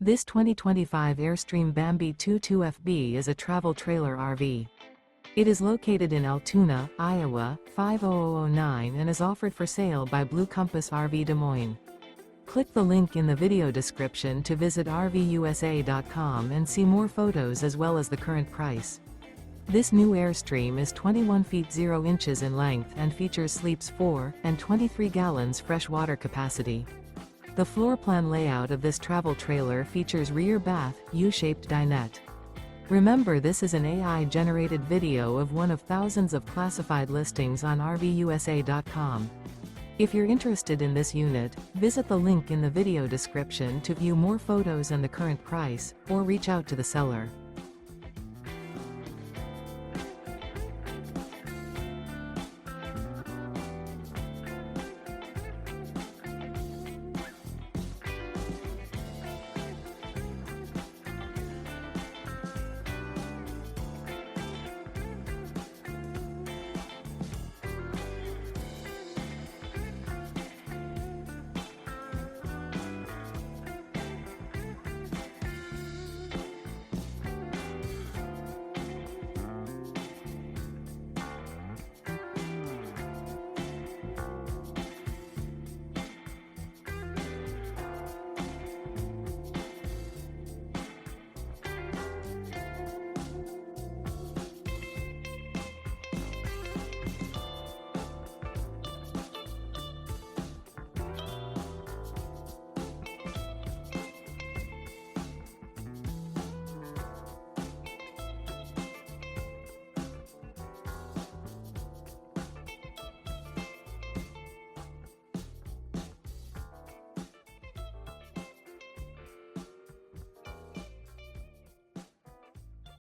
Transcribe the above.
This 2025 Airstream Bambi 22FB is a travel trailer RV. It is located in Altoona, Iowa, 50009 and is offered for sale by Blue Compass RV Des Moines. Click the link in the video description to visit RVUSA.com and see more photos as well as the current price. This new Airstream is 21 feet 0 inches in length and features sleeps 4 and 23 gallons fresh water capacity. The floor plan layout of this travel trailer features rear bath, U-shaped dinette. Remember, this is an AI-generated video of one of thousands of classified listings on RVUSA.com. If you're interested in this unit, visit the link in the video description to view more photos and the current price, or reach out to the seller.